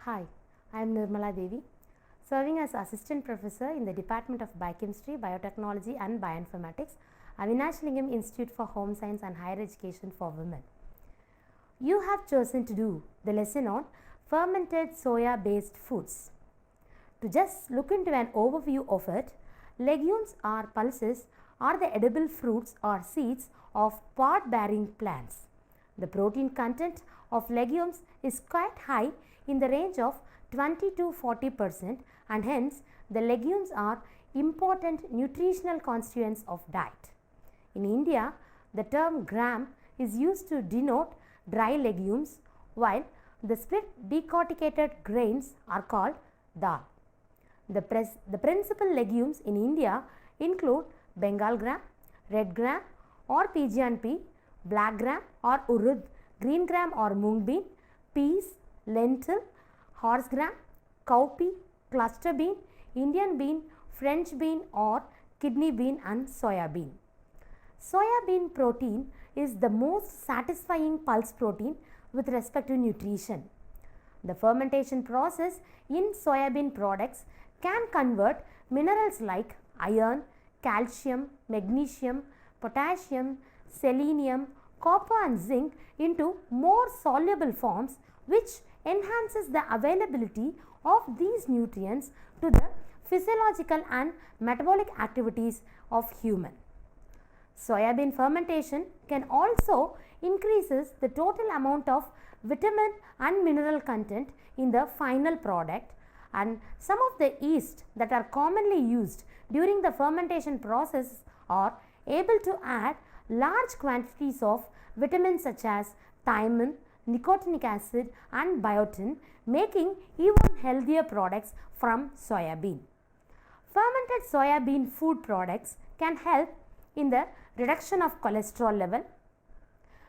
Hi, I am Nirmala Devi, serving as Assistant Professor in the Department of Biochemistry, Biotechnology and Bioinformatics, Avinash Lingam Institute for Home Science and Higher Education for Women. You have chosen to do the lesson on fermented soya based foods. To just look into an overview of it, legumes or pulses are the edible fruits or seeds of pod bearing plants. The protein content of legumes is quite high in the range of 20 to 40%, and hence the legumes are important nutritional constituents of diet. In India, the term gram is used to denote dry legumes, while the split decorticated grains are called dal. The principal legumes in India include Bengal gram, red gram or Pigeon pea, black gram or urud, green gram or mung bean, peas, lentil, horse gram, cowpea, cluster bean, Indian bean, French bean or kidney bean and soya bean. Soya bean protein is the most satisfying pulse protein with respect to nutrition. The fermentation process in soybean products can convert minerals like iron, calcium, magnesium, potassium, selenium, copper and zinc into more soluble forms, which enhances the availability of these nutrients to the physiological and metabolic activities of human. Soybean fermentation can also increases the total amount of vitamin and mineral content in the final product, and some of the yeast that are commonly used during the fermentation process are able to add large quantities of vitamins such as thiamine, nicotinic acid and biotin, making even healthier products from soya bean. Fermented soya bean food products can help in the reduction of cholesterol level,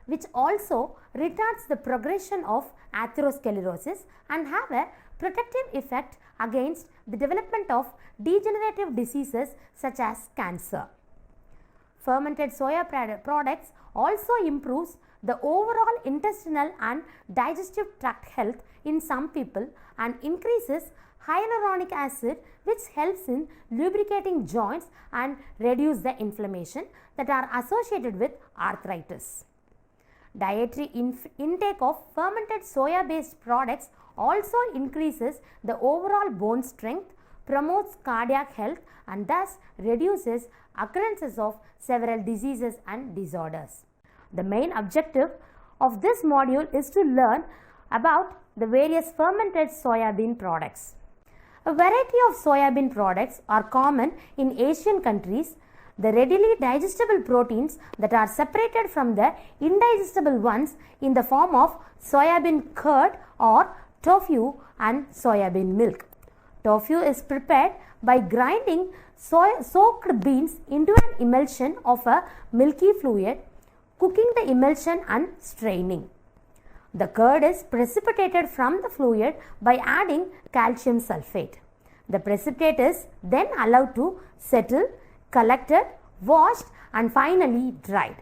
which also retards the progression of atherosclerosis and have a protective effect against the development of degenerative diseases such as cancer. Fermented soya products also improves the overall intestinal and digestive tract health in some people and increases hyaluronic acid, which helps in lubricating joints and reduce the inflammation that are associated with arthritis. Dietary intake of fermented soya based products also increases the overall bone strength, promotes cardiac health and thus reduces occurrences of several diseases and disorders. The main objective of this module is to learn about the various fermented soybean products. A variety of soybean products are common in Asian countries. The readily digestible proteins that are separated from the indigestible ones in the form of soybean curd or tofu and soybean milk. Tofu is prepared by grinding soaked beans into an emulsion of a milky fluid, cooking the emulsion and straining. The curd is precipitated from the fluid by adding calcium sulfate. The precipitate is then allowed to settle, collected, washed and finally dried.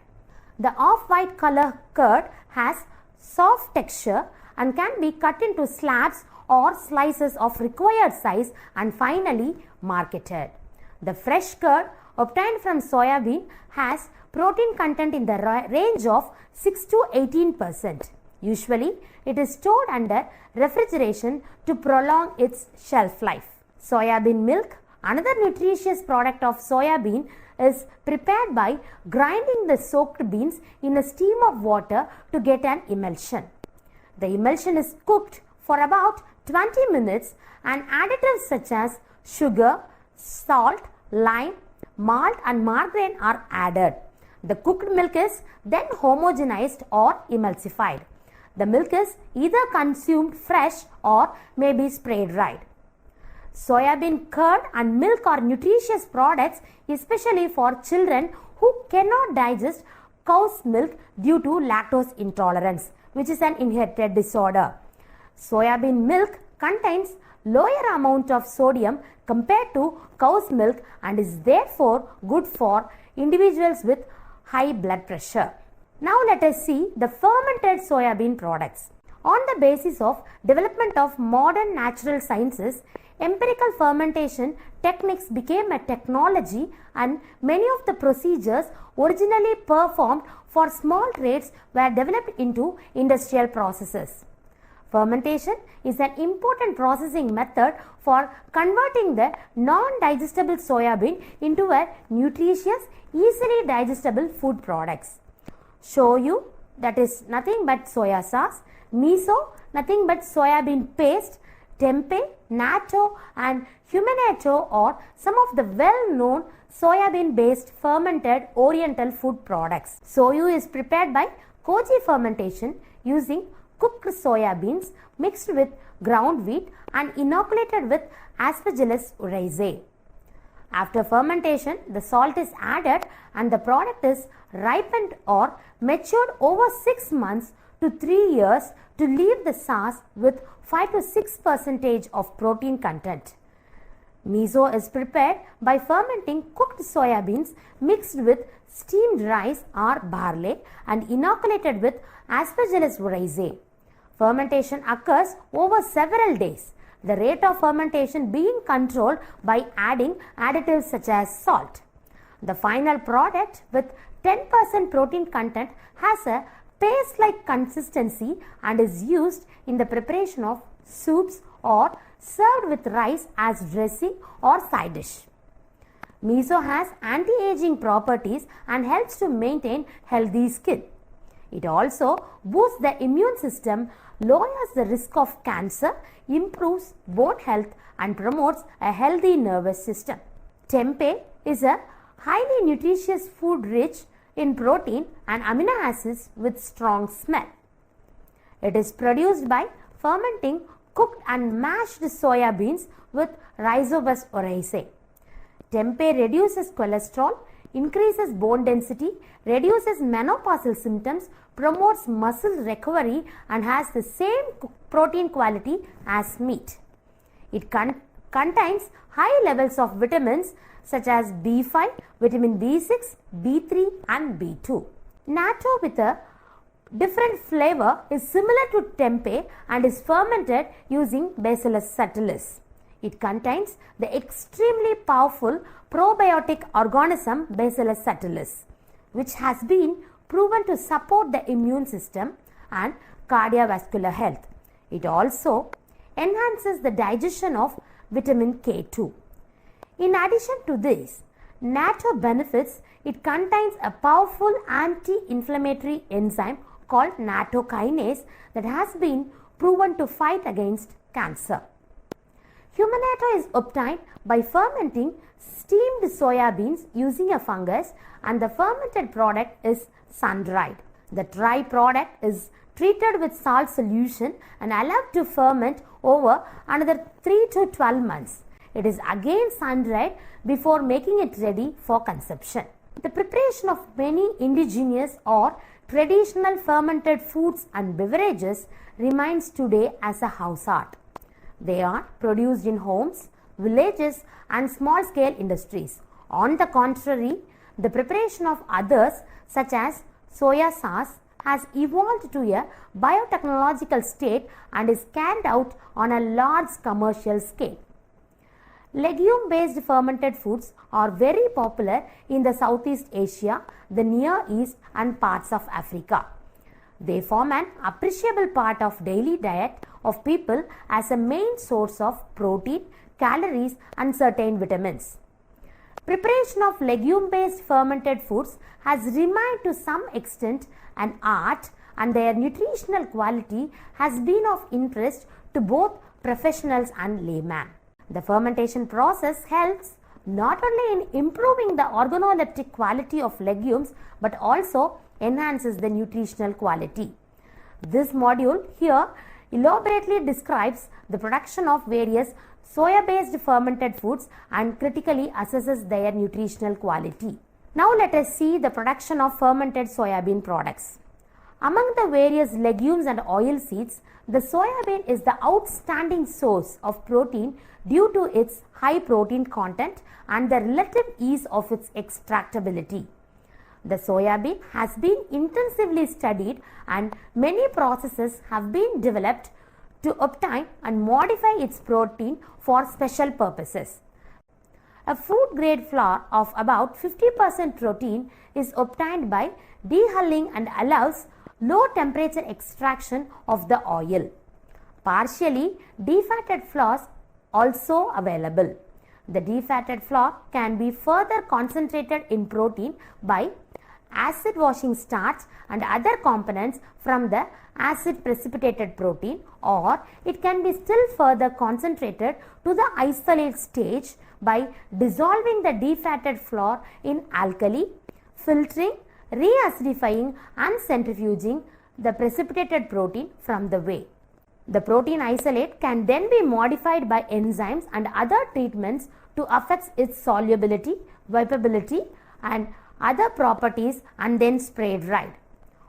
The off-white color curd has soft texture and can be cut into slabs or slices of required size and finally marketed. The fresh curd obtained from soya bean has protein content in the range of 6 to 18%. Usually, it is stored under refrigeration to prolong its shelf life. Soya bean milk, another nutritious product of soya bean, is prepared by grinding the soaked beans in a stream of water to get an emulsion. The emulsion is cooked for about 20 minutes and additives such as sugar, salt, lime, malt and margarine are added. The cooked milk is then homogenized or emulsified. The milk is either consumed fresh or may be spray dried. Soybean curd and milk are nutritious products, especially for children who cannot digest cow's milk due to lactose intolerance, which is an inherited disorder. Soybean milk contains lower amount of sodium compared to cow's milk and is therefore good for individuals with high blood pressure. Now let us see the fermented soybean products. On the basis of development of modern natural sciences, empirical fermentation techniques became a technology, and many of the procedures originally performed for small trades were developed into industrial processes. Fermentation is an important processing method for converting the non-digestible soya bean into a nutritious, easily digestible food products. Shoyu, that is nothing but soya sauce, miso, nothing but soya bean paste, tempeh, natto and huminato are some of the well-known soya bean based fermented oriental food products. Shoyu is prepared by koji fermentation using cooked soya beans mixed with ground wheat and inoculated with Aspergillus oryzae. After fermentation, the salt is added and the product is ripened or matured over 6 months to 3 years to leave the sauce with 5 to 6% of protein content. Miso is prepared by fermenting cooked soya beans mixed with steamed rice or barley and inoculated with Aspergillus oryzae. Fermentation occurs over several days, the rate of fermentation being controlled by adding additives such as salt. The final product with 10% protein content has a paste-like consistency and is used in the preparation of soups or served with rice as dressing or side dish. Miso has anti-aging properties and helps to maintain healthy skin. It also boosts the immune system, lowers the risk of cancer, improves bone health and promotes a healthy nervous system. Tempeh is a highly nutritious food rich in protein and amino acids with strong smell. It is produced by fermenting cooked and mashed soya beans with Rhizobus oryzae. Tempeh reduces cholesterol, increases bone density, reduces menopausal symptoms, promotes muscle recovery and has the same protein quality as meat. It contains high levels of vitamins such as B5, vitamin B6, B3 and B2. Natto with a different flavor is similar to tempeh and is fermented using Bacillus subtilis. It contains the extremely powerful probiotic organism Bacillus subtilis, which has been proven to support the immune system and cardiovascular health. It also enhances the digestion of vitamin K2. In addition to this, natto benefits, it contains a powerful anti-inflammatory enzyme called nattokinase that has been proven to fight against cancer. Huminato is obtained by fermenting steamed soya beans using a fungus, and the fermented product is sun-dried. The dry product is treated with salt solution and allowed to ferment over another 3 to 12 months. It is again sun-dried before making it ready for consumption. The preparation of many indigenous or traditional fermented foods and beverages remains today as a house art. They are produced in homes, villages and small-scale industries. On the contrary, the preparation of others such as soya sauce has evolved to a biotechnological state and is carried out on a large commercial scale. Legume-based fermented foods are very popular in the Southeast Asia, the Near East and parts of Africa. They form an appreciable part of daily diet of people as a main source of protein, calories and certain vitamins. Preparation of legume-based fermented foods has remained to some extent an art, and their nutritional quality has been of interest to both professionals and laymen. The fermentation process helps not only in improving the organoleptic quality of legumes but also enhances the nutritional quality. This module here elaborately describes the production of various soya-based fermented foods and critically assesses their nutritional quality. Now let us see the production of fermented soybean products. Among the various legumes and oil seeds, the soybean is the outstanding source of protein due to its high protein content and the relative ease of its extractability. The soya bean has been intensively studied and many processes have been developed to obtain and modify its protein for special purposes. A food grade flour of about 50% protein is obtained by dehulling and allows low temperature extraction of the oil. Partially defatted flours also available. The defatted flour can be further concentrated in protein by acid washing starch and other components from the acid precipitated protein, or it can be still further concentrated to the isolate stage by dissolving the defatted flour in alkali, filtering, reacidifying and centrifuging the precipitated protein from the whey. The protein isolate can then be modified by enzymes and other treatments to affect its solubility, viability and other properties and then spray dried.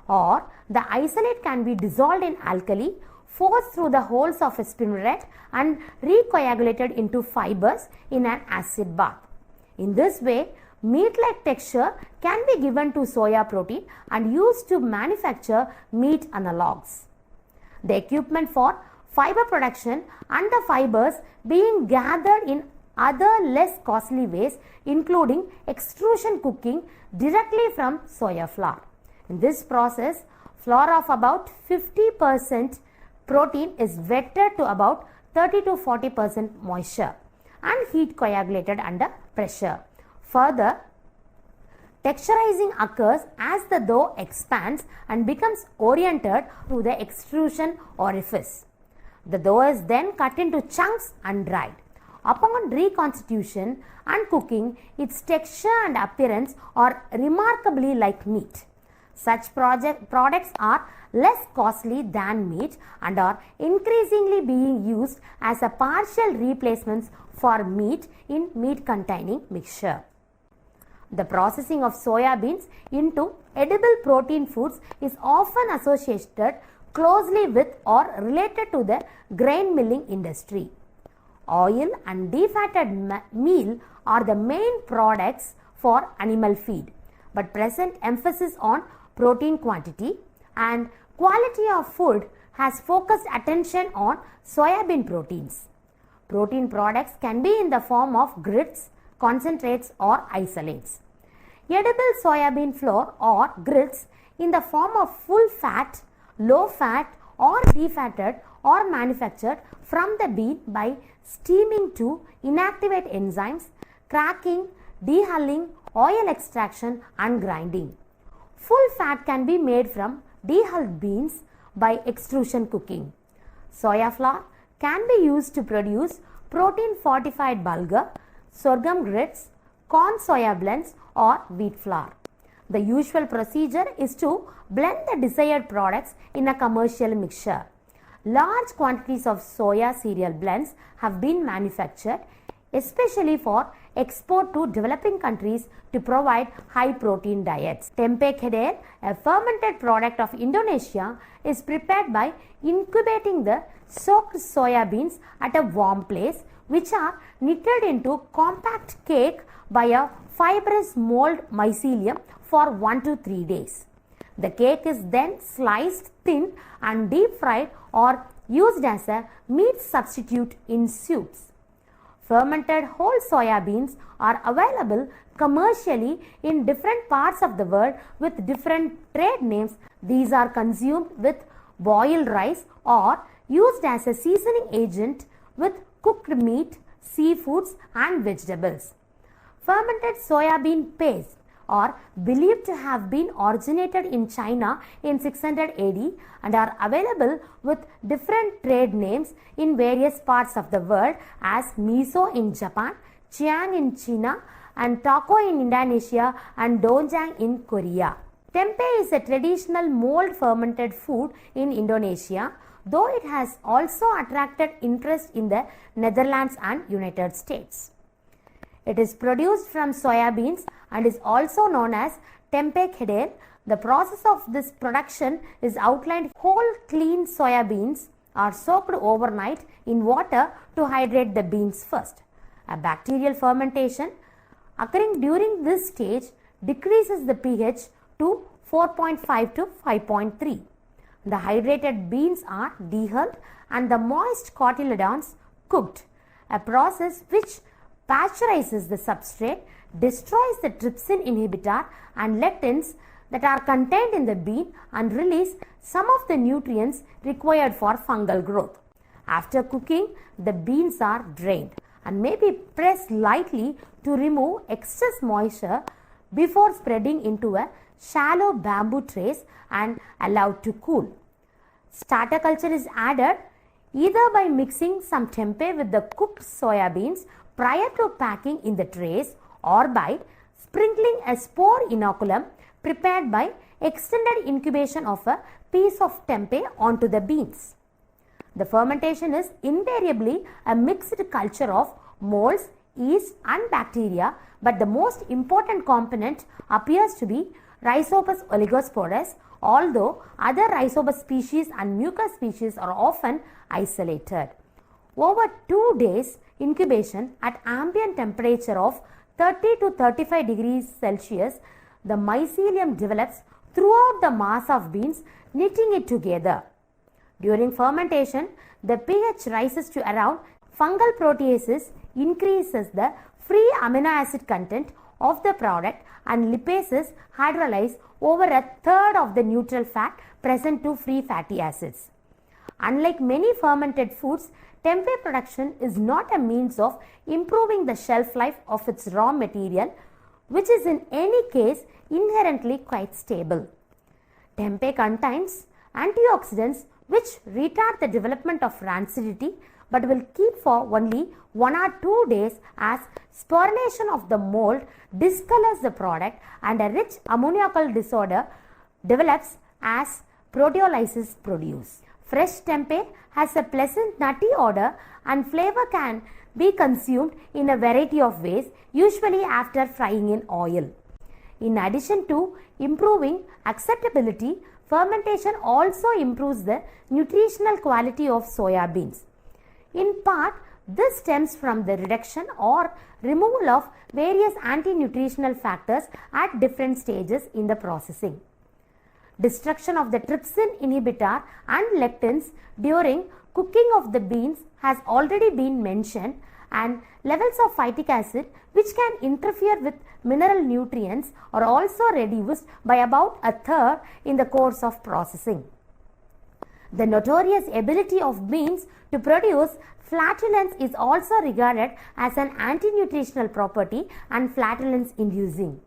Or the isolate can be dissolved in alkali, forced through the holes of a spinneret and recoagulated into fibers in an acid bath. In this way, meat-like texture can be given to soya protein and used to manufacture meat analogues. The equipment for fiber production and the fibers being gathered in other less costly ways, including extrusion cooking directly from soya flour. In this process, flour of about 50% protein is wetted to about 30 to 40% moisture and heat coagulated under pressure. Further, texturizing occurs as the dough expands and becomes oriented to the extrusion orifice. The dough is then cut into chunks and dried. Upon reconstitution and cooking, its texture and appearance are remarkably like meat. Such products are less costly than meat and are increasingly being used as a partial replacements for meat in meat-containing mixture. The processing of soya beans into edible protein foods is often associated closely with or related to the grain milling industry. Oil and defatted meal are the main products for animal feed, but present emphasis on protein quantity and quality of food has focused attention on soybean proteins. Protein products can be in the form of grits, concentrates or isolates. Edible soybean flour or grits in the form of full fat, low fat or defatted or manufactured from the bean by steaming to inactivate enzymes, cracking, dehulling, oil extraction and grinding. Full fat can be made from dehulled beans by extrusion cooking. Soya flour can be used to produce protein fortified bulgur, sorghum grits, corn soya blends or wheat flour. The usual procedure is to blend the desired products in a commercial mixture. Large quantities of soya cereal blends have been manufactured, especially for export to developing countries to provide high protein diets. Tempe kedel, a fermented product of Indonesia, is prepared by incubating the soaked soya beans at a warm place, which are knitted into compact cake by a fibrous mold mycelium for 1 to 3 days. The cake is then sliced thin and deep fried or used as a meat substitute in soups. Fermented whole soya beans are available commercially in different parts of the world with different trade names. These are consumed with boiled rice or used as a seasoning agent with cooked meat, seafoods and vegetables. Fermented soybean paste are believed to have been originated in China in 600 AD and are available with different trade names in various parts of the world as miso in Japan, chiang in China and taco in Indonesia and doenjang in Korea. Tempeh is a traditional mold fermented food in Indonesia, though it has also attracted interest in the Netherlands and United States. It is produced from soya beans and is also known as tempeh kedel. The process of this production is outlined. Whole clean soya beans are soaked overnight in water to hydrate the beans first. A bacterial fermentation occurring during this stage decreases the pH to 4.5 to 5.3. The hydrated beans are dehulled and the moist cotyledons cooked, a process which pasteurizes the substrate, destroys the trypsin inhibitor and lectins that are contained in the bean and release some of the nutrients required for fungal growth. After cooking, the beans are drained and may be pressed lightly to remove excess moisture before spreading into a shallow bamboo trays and allowed to cool. Starter culture is added either by mixing some tempeh with the cooked soya beans prior to packing in the trays or by sprinkling a spore inoculum prepared by extended incubation of a piece of tempeh onto the beans. The fermentation is invariably a mixed culture of molds, yeast and bacteria, but the most important component appears to be Rhizopus oligosporus, although other Rhizopus species and mucus species are often isolated. Over 2 days incubation at ambient temperature of 30 to 35 degrees Celsius, the mycelium develops throughout the mass of beans, knitting it together. During fermentation, the pH rises to around fungal proteases increases the free amino acid content of the product and lipases hydrolyze over a third of the neutral fat present to free fatty acids. Unlike many fermented foods, tempeh production is not a means of improving the shelf life of its raw material, which is in any case inherently quite stable. Tempeh contains antioxidants which retard the development of rancidity but will keep for only 1 or 2 days as sporulation of the mold discolors the product and a rich ammoniacal disorder develops as proteolysis produce. Fresh tempeh has a pleasant nutty odor and flavor can be consumed in a variety of ways, usually after frying in oil. In addition to improving acceptability, fermentation also improves the nutritional quality of soya beans. In part, this stems from the reduction or removal of various anti-nutritional factors at different stages in the processing. Destruction of the trypsin inhibitor and lectins during cooking of the beans has already been mentioned, and levels of phytic acid which can interfere with mineral nutrients are also reduced by about a third in the course of processing. The notorious ability of beans to produce flatulence is also regarded as an anti-nutritional property and flatulence inducing.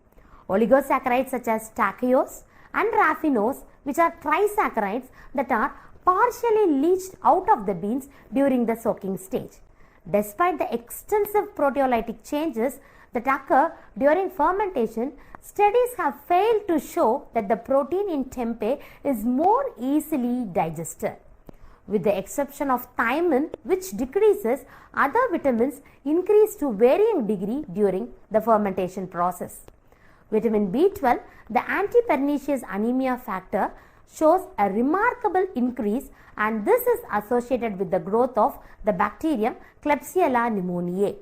Oligosaccharides such as tachyose and raffinose, which are trisaccharides that are partially leached out of the beans during the soaking stage. Despite the extensive proteolytic changes that occur during fermentation, studies have failed to show that the protein in tempeh is more easily digested. With the exception of thiamine, which decreases, other vitamins increase to varying degree during the fermentation process. Vitamin B12, the anti-pernicious anemia factor, shows a remarkable increase, and this is associated with the growth of the bacterium Klebsiella pneumoniae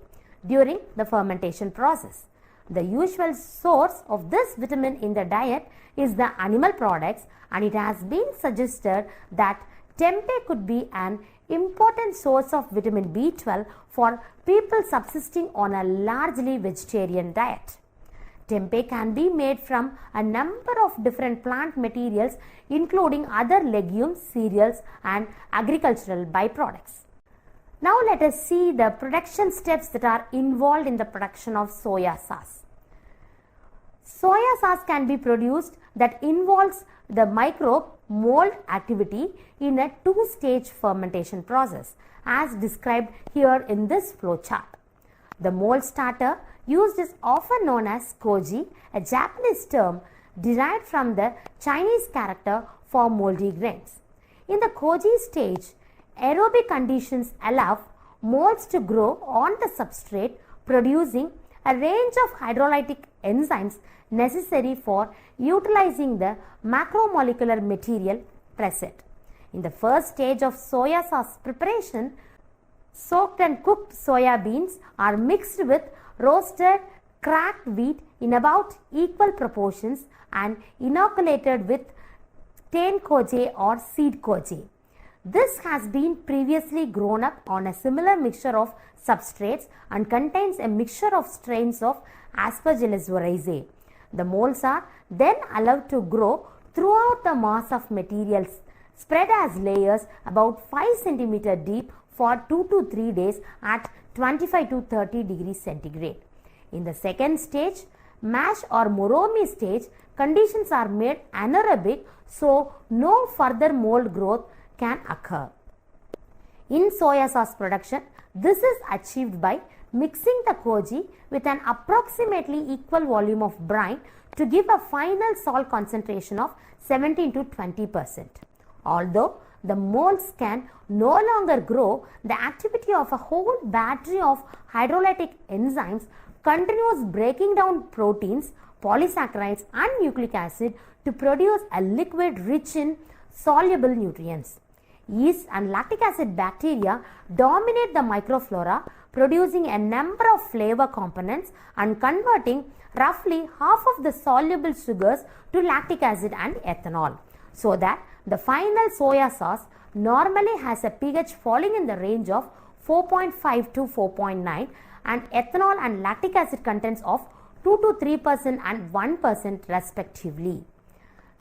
during the fermentation process. The usual source of this vitamin in the diet is the animal products, and it has been suggested that tempeh could be an important source of vitamin B12 for people subsisting on a largely vegetarian diet. Tempeh can be made from a number of different plant materials, including other legumes, cereals, and agricultural byproducts. Now let us see the production steps that are involved in the production of soya sauce. Soya sauce can be produced that involves the microbe mold activity in a two-stage fermentation process, as described here in this flow chart. The mold starter used is often known as koji, a Japanese term derived from the Chinese character for moldy grains. In the koji stage, aerobic conditions allow molds to grow on the substrate, producing a range of hydrolytic enzymes necessary for utilizing the macromolecular material present. In the first stage of soya sauce preparation, soaked and cooked soya beans are mixed with roasted cracked wheat in about equal proportions and inoculated with tane koje or seed koje. This has been previously grown up on a similar mixture of substrates and contains a mixture of strains of Aspergillus oryzae. The molds are then allowed to grow throughout the mass of materials, spread as layers about 5 cm deep for 2 to 3 days at 25 to 30 degrees centigrade. In the second stage, mash or moromi stage, conditions are made anaerobic, so no further mold growth can occur. In soya sauce production, this is achieved by mixing the koji with an approximately equal volume of brine to give a final salt concentration of 17 to 20%. Although the molds can no longer grow, the activity of a whole battery of hydrolytic enzymes continues breaking down proteins, polysaccharides and nucleic acid to produce a liquid rich in soluble nutrients. Yeast and lactic acid bacteria dominate the microflora, producing a number of flavor components and converting roughly half of the soluble sugars to lactic acid and ethanol, so that the final soya sauce normally has a pH falling in the range of 4.5 to 4.9 and ethanol and lactic acid contents of 2 to 3% and 1% respectively.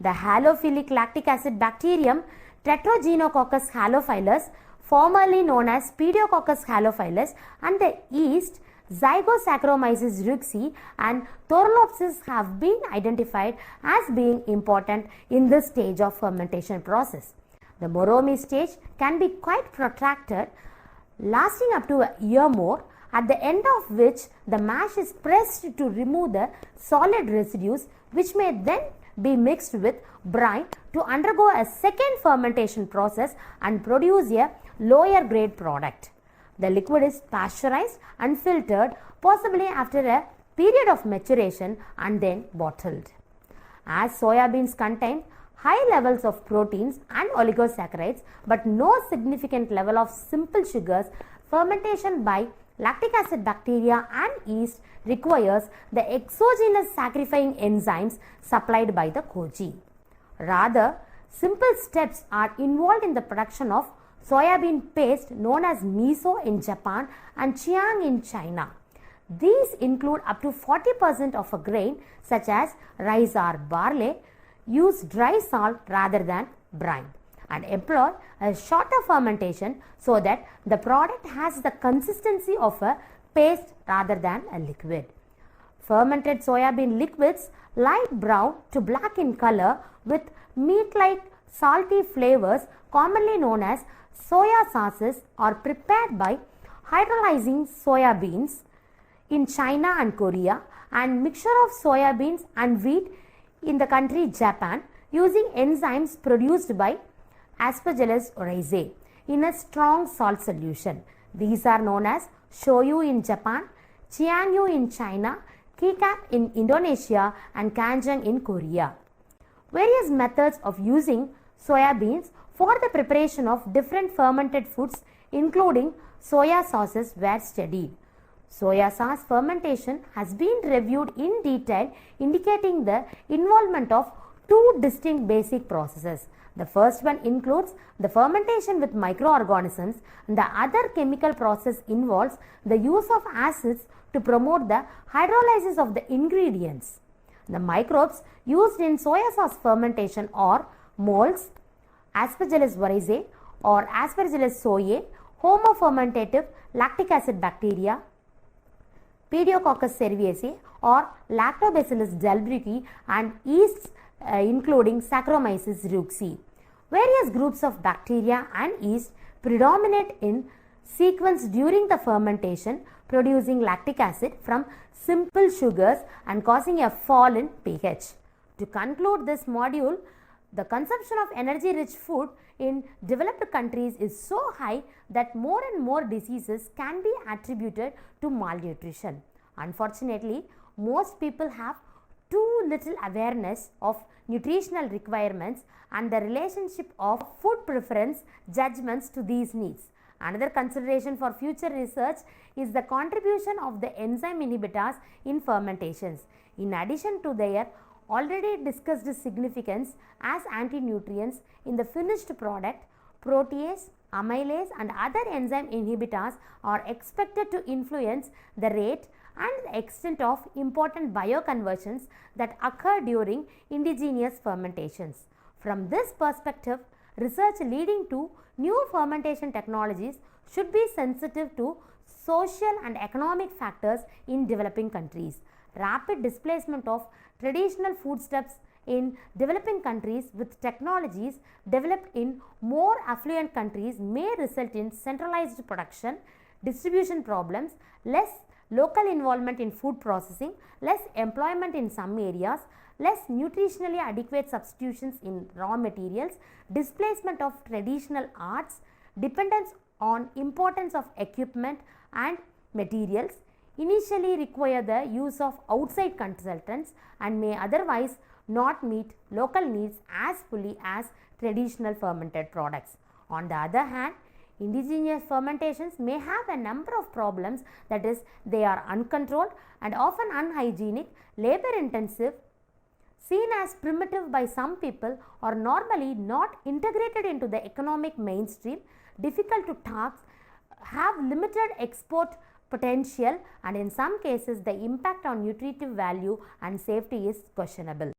The halophilic lactic acid bacterium Tetragenococcus halophilus, formerly known as Pediococcus halophilus, and the yeast Zygosaccharomyces ruxi and Thorolopsis have been identified as being important in this stage of fermentation process. The moromi stage can be quite protracted, lasting up to a year more, at the end of which the mash is pressed to remove the solid residues, which may then be mixed with brine to undergo a second fermentation process and produce a lower grade product. The liquid is pasteurized and filtered, possibly after a period of maturation, and then bottled. As soya beans contain high levels of proteins and oligosaccharides but no significant level of simple sugars, fermentation by lactic acid bacteria and yeast requires the exogenous saccharifying enzymes supplied by the koji. Rather, simple steps are involved in the production of soybean paste known as miso in Japan and chiang in China. These include up to 40% of a grain such as rice or barley, use dry salt rather than brine, and employ a shorter fermentation so that the product has the consistency of a paste rather than a liquid. Fermented soybean liquids, light brown to black in color with meat-like salty flavors, commonly known as soya sauces, are prepared by hydrolyzing soya beans in China and Korea and mixture of soya beans and wheat in the country Japan using enzymes produced by Aspergillus oryzae in a strong salt solution. These are known as shoyu in Japan, chiangyu in China, kikap in Indonesia and kanjang in Korea. Various methods of using soya beans for the preparation of different fermented foods including soya sauces were studied. Soya sauce fermentation has been reviewed in detail, indicating the involvement of two distinct basic processes. The first one includes the fermentation with microorganisms, and the other chemical process involves the use of acids to promote the hydrolysis of the ingredients. The microbes used in soya sauce fermentation are molds, Aspergillus oryzae or Aspergillus soyae, homofermentative lactic acid bacteria, Pediococcus cerevisiae or Lactobacillus delbrueckii, and yeasts including Saccharomyces ruxi. Various groups of bacteria and yeast predominate in sequence during the fermentation, producing lactic acid from simple sugars and causing a fall in pH. To conclude this module, the consumption of energy-rich food in developed countries is so high that more and more diseases can be attributed to malnutrition. Unfortunately, most people have too little awareness of nutritional requirements and the relationship of food preference judgments to these needs. Another consideration for future research is the contribution of the enzyme inhibitors in fermentations. In addition to their already discussed significance as anti-nutrients in the finished product, protease, amylase and other enzyme inhibitors are expected to influence the rate and the extent of important bioconversions that occur during indigenous fermentations. From this perspective, research leading to new fermentation technologies should be sensitive to social and economic factors in developing countries. Rapid displacement of traditional foodstuffs in developing countries with technologies developed in more affluent countries may result in centralized production, distribution problems, less local involvement in food processing, less employment in some areas, less nutritionally adequate substitutions in raw materials, displacement of traditional arts, dependence on importance of equipment and materials, initially require the use of outside consultants and may otherwise not meet local needs as fully as traditional fermented products. On the other hand, indigenous fermentations may have a number of problems, that is, they are uncontrolled and often unhygienic, labor intensive, seen as primitive by some people, or normally not integrated into the economic mainstream, difficult to tax, have limited export potential, and in some cases the impact on nutritive value and safety is questionable.